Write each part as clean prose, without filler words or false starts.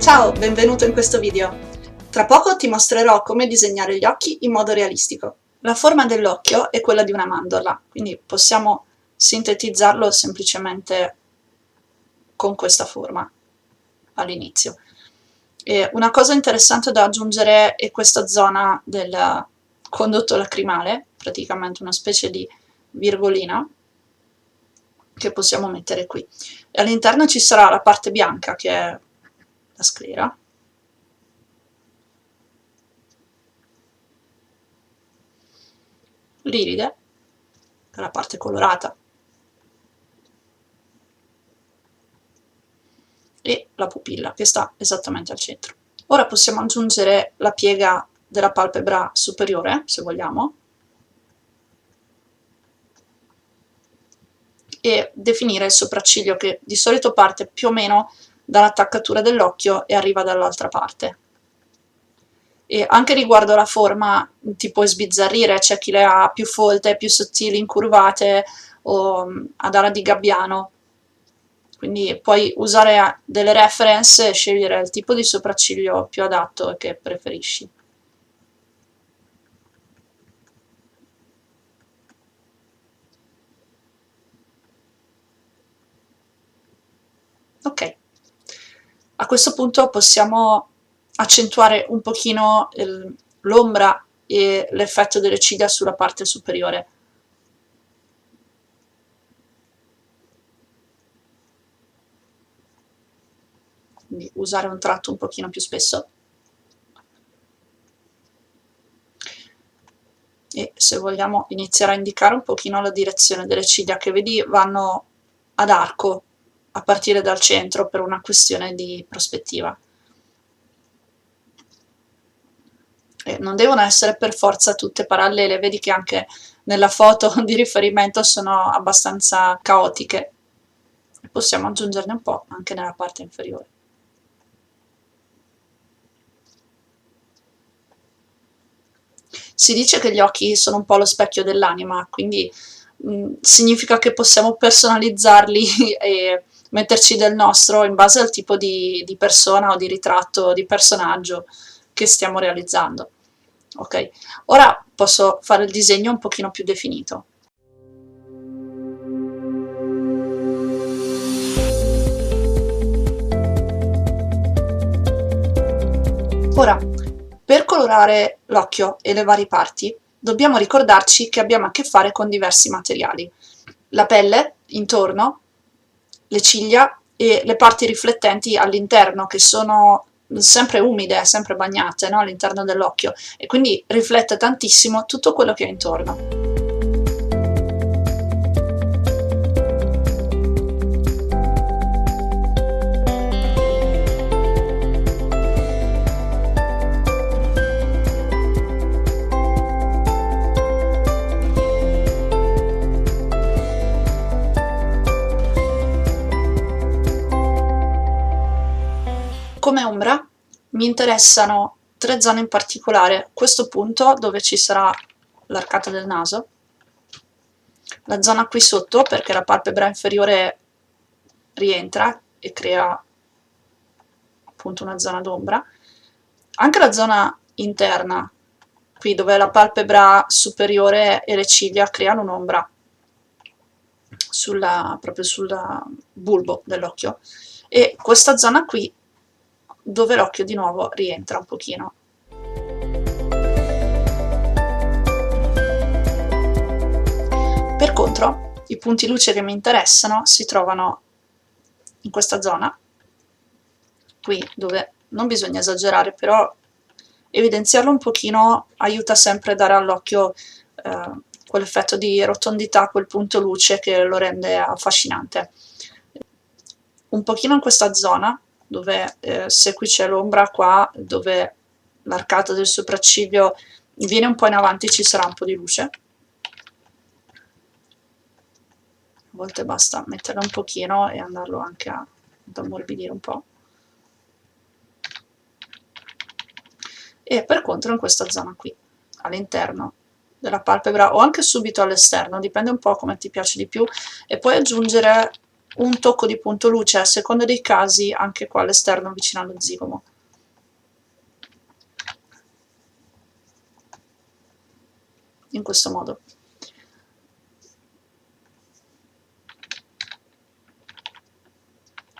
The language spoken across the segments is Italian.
Ciao, benvenuto in questo video. Tra poco ti mostrerò come disegnare gli occhi in modo realistico. La forma dell'occhio è quella di una mandorla, quindi possiamo sintetizzarlo semplicemente con questa forma all'inizio. E una cosa interessante da aggiungere è questa zona del condotto lacrimale, praticamente una specie di virgolina che possiamo mettere qui. E all'interno ci sarà la parte bianca che è la sclera, l'iride, che è la parte colorata, e la pupilla, che sta esattamente al centro. Ora possiamo aggiungere la piega della palpebra superiore, se vogliamo, e definire il sopracciglio, che di solito parte più o meno dall'attaccatura dell'occhio e arriva dall'altra parte. E anche riguardo alla forma ti puoi sbizzarrire, c'è chi le ha più folte, più sottili, incurvate o ad ala di gabbiano, quindi puoi usare delle reference e scegliere il tipo di sopracciglio più adatto e che preferisci. Ok, a questo punto possiamo accentuare un pochino l'ombra e l'effetto delle ciglia sulla parte superiore. Quindi usare un tratto un pochino più spesso. E se vogliamo iniziare a indicare un pochino la direzione delle ciglia, che vedi vanno ad arco a partire dal centro per una questione di prospettiva. E non devono essere per forza tutte parallele, vedi che anche nella foto di riferimento sono abbastanza caotiche. Possiamo aggiungerne un po' anche nella parte inferiore. Si dice che gli occhi sono un po' lo specchio dell'anima, quindi significa che possiamo personalizzarli e metterci del nostro in base al tipo di persona o di ritratto, di personaggio che stiamo realizzando. Ok, ora posso fare il disegno un pochino più definito. Ora, per colorare l'occhio e le varie parti, dobbiamo ricordarci che abbiamo a che fare con diversi materiali. La pelle intorno, le ciglia e le parti riflettenti all'interno, che sono sempre umide, sempre bagnate, no? All'interno dell'occhio, e quindi riflette tantissimo tutto quello che è intorno. Come ombra mi interessano tre zone in particolare: questo punto dove ci sarà l'arcata del naso, la zona qui sotto perché la palpebra inferiore rientra e crea appunto una zona d'ombra, anche la zona interna, qui dove la palpebra superiore e le ciglia creano un'ombra proprio sul bulbo dell'occhio, e questa zona qui dove l'occhio di nuovo rientra un pochino. Per contro, i punti luce che mi interessano si trovano in questa zona, qui dove non bisogna esagerare, però evidenziarlo un pochino aiuta sempre a dare all'occhio quell'effetto di rotondità, quel punto luce che lo rende affascinante. Un pochino in questa zona, dove se qui c'è l'ombra, qua dove l'arcata del sopracciglio viene un po' in avanti ci sarà un po' di luce. A volte basta metterlo un pochino e andarlo anche ad ammorbidire un po'. E per contro in questa zona qui, all'interno della palpebra o anche subito all'esterno, dipende un po' come ti piace di più, e puoi aggiungere un tocco di punto luce a seconda dei casi anche qua all'esterno vicino allo zigomo. In questo modo.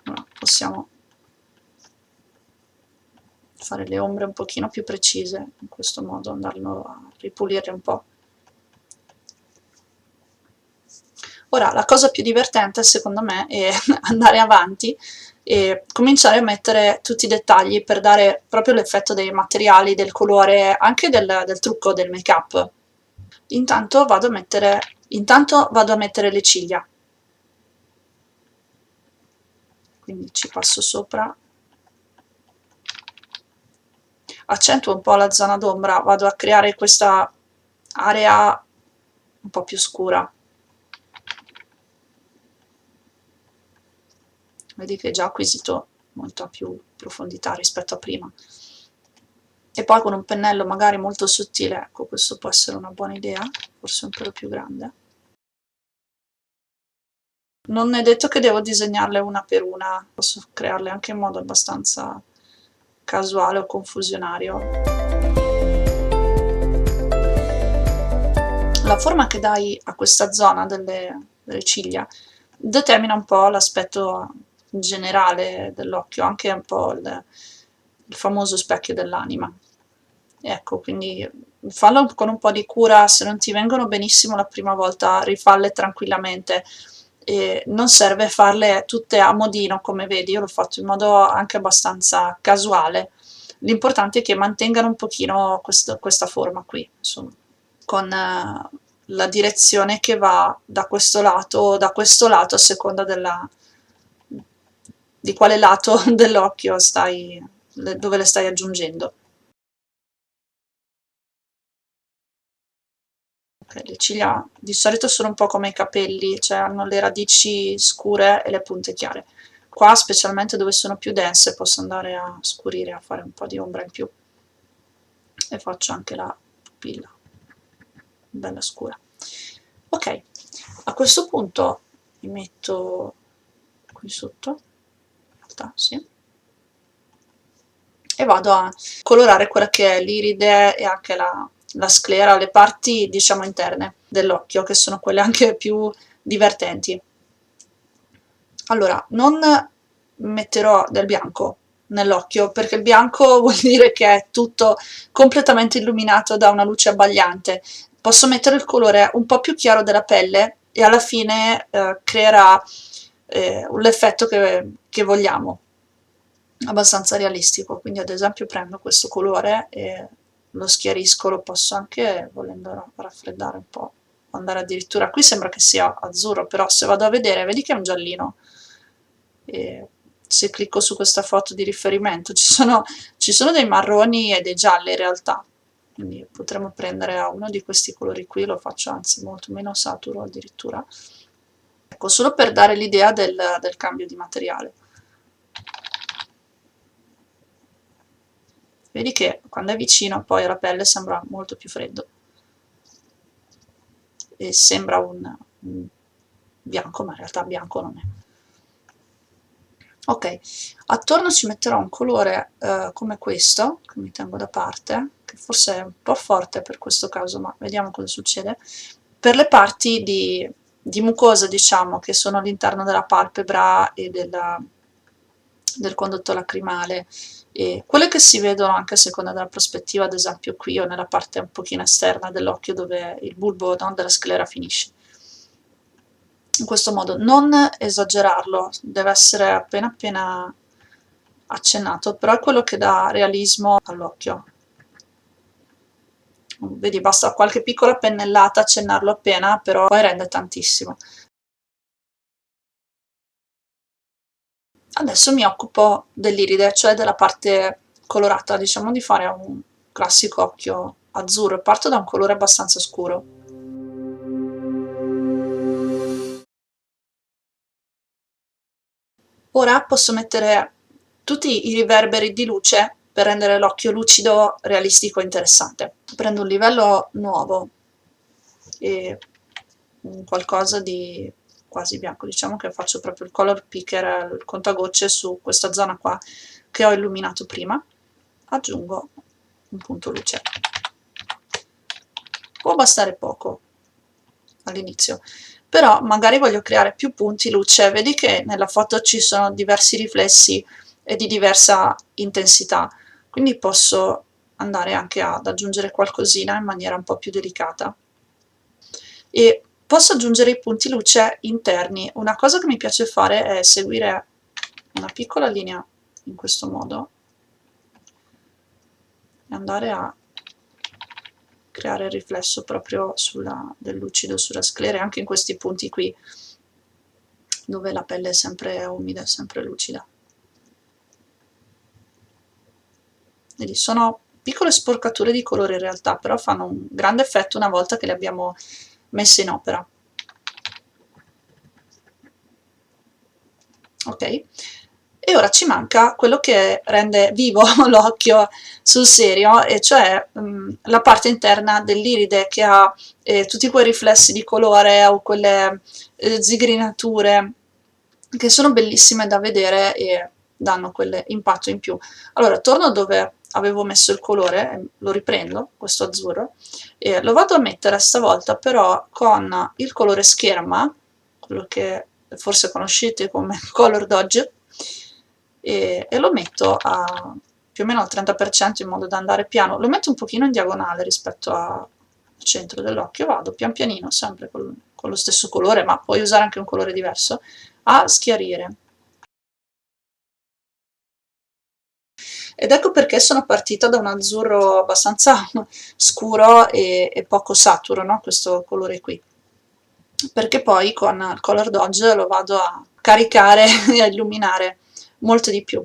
Allora, possiamo fare le ombre un pochino più precise in questo modo, andarlo a ripulire un po'. Ora, la cosa più divertente secondo me è andare avanti e cominciare a mettere tutti i dettagli per dare proprio l'effetto dei materiali, del colore, anche del trucco, del make up. Intanto vado a mettere le ciglia, quindi ci passo sopra, accentuo un po' la zona d'ombra, vado a creare questa area un po' più scura. Vedi che è già acquisito molta più profondità rispetto a prima. E poi con un pennello magari molto sottile, ecco, questo può essere una buona idea, forse un pelo più grande. Non è detto che devo disegnarle una per una, posso crearle anche in modo abbastanza casuale o confusionario. La forma che dai a questa zona delle ciglia determina un po' l'aspetto generale dell'occhio, anche un po' il famoso specchio dell'anima. Ecco, quindi fallo con un po' di cura, se non ti vengono benissimo la prima volta, rifalle tranquillamente. E non serve farle tutte a modino, come vedi, io l'ho fatto in modo anche abbastanza casuale. L'importante è che mantengano un pochino questa forma qui, insomma, con la direzione che va da questo lato o da questo lato a seconda di quale lato dell'occhio dove le stai aggiungendo. Okay, le ciglia di solito sono un po' come i capelli, cioè hanno le radici scure e le punte chiare. Qua, specialmente dove sono più dense, posso andare a scurire, a fare un po' di ombra in più. E faccio anche la pupilla, bella scura. Ok, a questo punto mi metto qui sotto, in realtà sì, e vado a colorare quella che è l'iride e anche la sclera, le parti diciamo interne dell'occhio, che sono quelle anche più divertenti. Allora, non metterò del bianco nell'occhio, perché il bianco vuol dire che è tutto completamente illuminato da una luce abbagliante. Posso mettere il colore un po' più chiaro della pelle e alla fine creerà l'effetto che vogliamo, abbastanza realistico. Quindi ad esempio prendo questo colore e lo schiarisco, lo posso anche, volendo, raffreddare un po', andare addirittura, qui sembra che sia azzurro, però se vado a vedere, vedi che è un giallino. E se clicco su questa foto di riferimento ci sono dei marroni e dei gialli in realtà, quindi potremmo prendere uno di questi colori qui, lo faccio anzi molto meno saturo addirittura, ecco, solo per dare l'idea del cambio di materiale. Vedi che quando è vicino poi alla pelle sembra molto più freddo e sembra un bianco, ma in realtà bianco non è. Ok, attorno ci metterò un colore come questo, che mi tengo da parte, che forse è un po' forte per questo caso, ma vediamo cosa succede. Per le parti di mucosa, diciamo, che sono all'interno della palpebra e del condotto lacrimale, e quelle che si vedono anche a seconda della prospettiva, ad esempio qui o nella parte un pochino esterna dell'occhio dove il bulbo, no, della sclera finisce. In questo modo, non esagerarlo, deve essere appena appena accennato, però è quello che dà realismo all'occhio. Vedi, basta qualche piccola pennellata, accennarlo appena, però poi rende tantissimo. Adesso mi occupo dell'iride, cioè della parte colorata, diciamo di fare un classico occhio azzurro. Parto da un colore abbastanza scuro. Ora posso mettere tutti i riverberi di luce per rendere l'occhio lucido, realistico e interessante. Prendo un livello nuovo e qualcosa di quasi bianco, diciamo che faccio proprio il color picker, il contagocce su questa zona qua che ho illuminato prima, aggiungo un punto luce. Può bastare poco all'inizio, però magari voglio creare più punti luce. Vedi che nella foto ci sono diversi riflessi e di diversa intensità, quindi posso andare anche ad aggiungere qualcosina in maniera un po' più delicata. E posso aggiungere i punti luce interni. Una cosa che mi piace fare è seguire una piccola linea in questo modo e andare a creare il riflesso proprio del lucido sulla sclera, anche in questi punti qui dove la pelle è sempre umida e sempre lucida. Vedi, sono piccole sporcature di colore in realtà, però fanno un grande effetto una volta che le abbiamo messe in opera. Ok? E ora ci manca quello che rende vivo l'occhio sul serio, e cioè la parte interna dell'iride, che ha tutti quei riflessi di colore o quelle zigrinature che sono bellissime da vedere e danno quell'impatto in più. Allora, torno dove avevo messo il colore, lo riprendo, questo azzurro, e lo vado a mettere stavolta però con il colore scherma, quello che forse conoscete come Color Dodge, e lo metto a più o meno al 30% in modo da andare piano. Lo metto un pochino in diagonale rispetto al centro dell'occhio, vado pian pianino, sempre con lo stesso colore, ma puoi usare anche un colore diverso, a schiarire. Ed ecco perché sono partita da un azzurro abbastanza scuro e poco saturo, no? Questo colore qui, perché poi con il Color Dodge lo vado a caricare e a illuminare molto di più.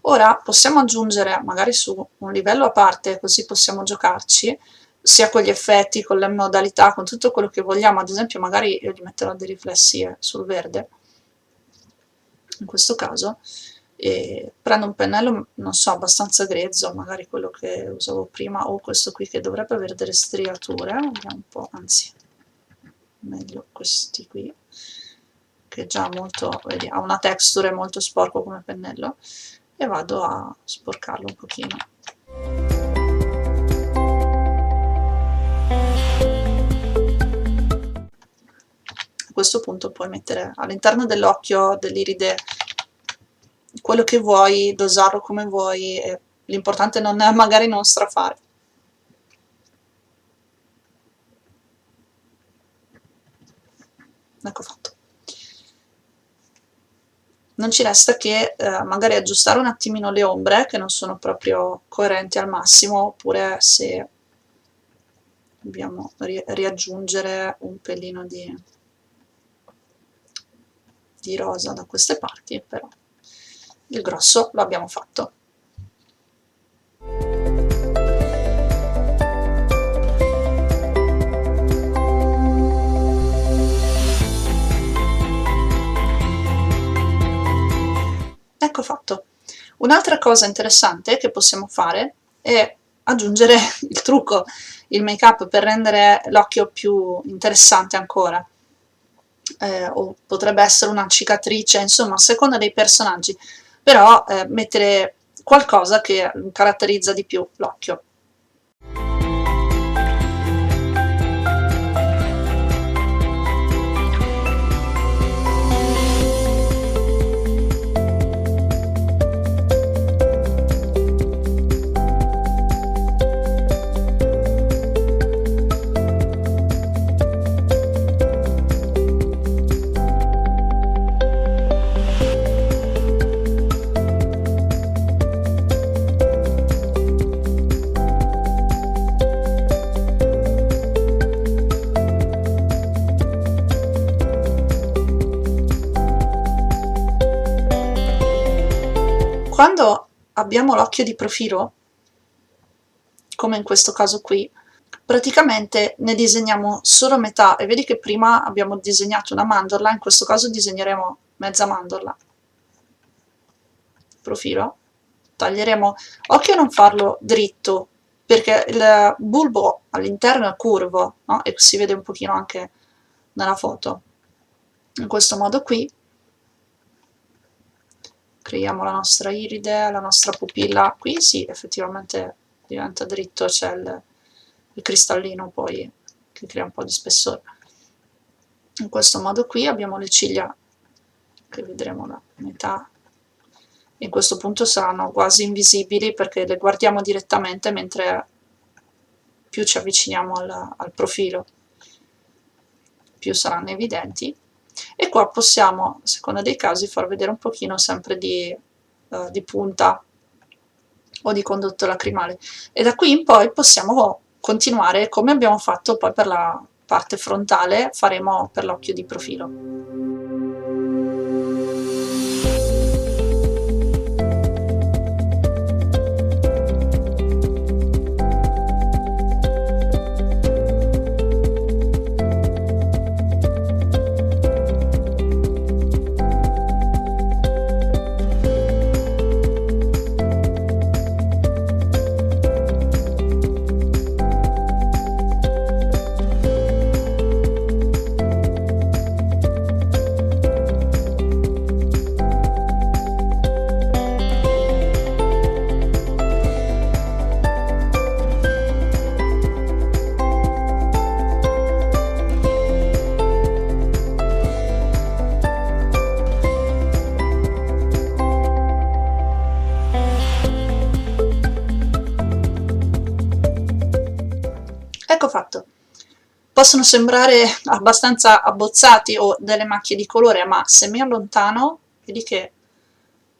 Ora possiamo aggiungere magari su un livello a parte, così possiamo giocarci sia con gli effetti, con le modalità, con tutto quello che vogliamo. Ad esempio magari io gli metterò dei riflessi sul verde in questo caso, e prendo un pennello, non so, abbastanza grezzo, magari quello che usavo prima o questo qui che dovrebbe avere delle striature, vediamo un po', anzi meglio questi qui che già molto, vedi, ha una texture molto sporco come pennello, e vado a sporcarlo un pochino. A questo punto puoi mettere all'interno dell'occhio, dell'iride, quello che vuoi, dosarlo come vuoi, e l'importante non è magari non strafare. Ecco fatto. Non ci resta che magari aggiustare un attimino le ombre, che non sono proprio coerenti al massimo, oppure se dobbiamo riaggiungere un pelino di rosa da queste parti, però il grosso lo abbiamo fatto. Ecco fatto. Un'altra cosa interessante che possiamo fare è aggiungere il trucco, il make up, per rendere l'occhio più interessante ancora. O potrebbe essere una cicatrice, insomma, a seconda dei personaggi, però mettere qualcosa che caratterizza di più l'occhio. Quando abbiamo l'occhio di profilo, come in questo caso qui, praticamente ne disegniamo solo metà, e vedi che prima abbiamo disegnato una mandorla, in questo caso disegneremo mezza mandorla. Profilo, taglieremo, occhio a non farlo dritto, perché il bulbo all'interno è curvo, no? E si vede un pochino anche nella foto. in questo modo qui. Creiamo la nostra iride, la nostra pupilla. Qui sì, effettivamente diventa dritto, c'è il cristallino poi che crea un po' di spessore. In questo modo qui abbiamo le ciglia, che vedremo la metà. In questo punto saranno quasi invisibili perché le guardiamo direttamente, mentre più ci avviciniamo al profilo, più saranno evidenti. E qua possiamo, a seconda dei casi, far vedere un pochino sempre di punta o di condotto lacrimale. E da qui in poi possiamo continuare come abbiamo fatto poi per la parte frontale, faremo per l'occhio di profilo. Ecco fatto. Possono sembrare abbastanza abbozzati o delle macchie di colore, ma se mi allontano, vedi che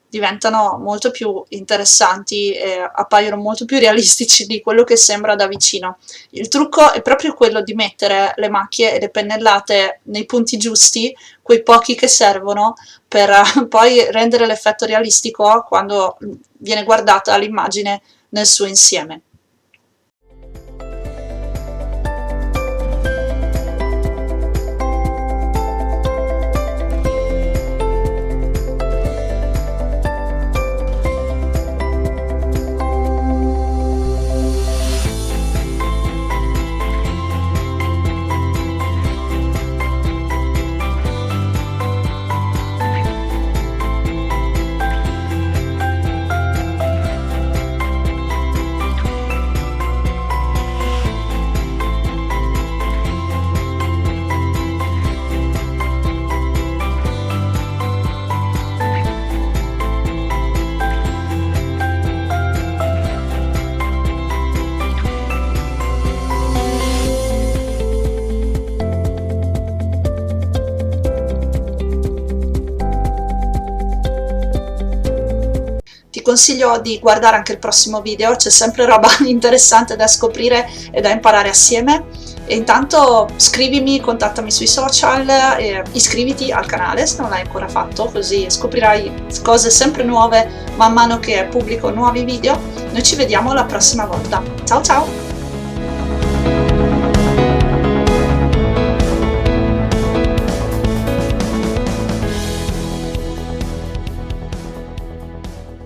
diventano molto più interessanti e appaiono molto più realistici di quello che sembra da vicino. Il trucco è proprio quello di mettere le macchie e le pennellate nei punti giusti, quei pochi che servono per poi rendere l'effetto realistico quando viene guardata l'immagine nel suo insieme. Ti consiglio di guardare anche il prossimo video, c'è sempre roba interessante da scoprire e da imparare assieme. E intanto scrivimi, contattami sui social e iscriviti al canale se non l'hai ancora fatto, così scoprirai cose sempre nuove man mano che pubblico nuovi video. Noi ci vediamo la prossima volta. Ciao ciao!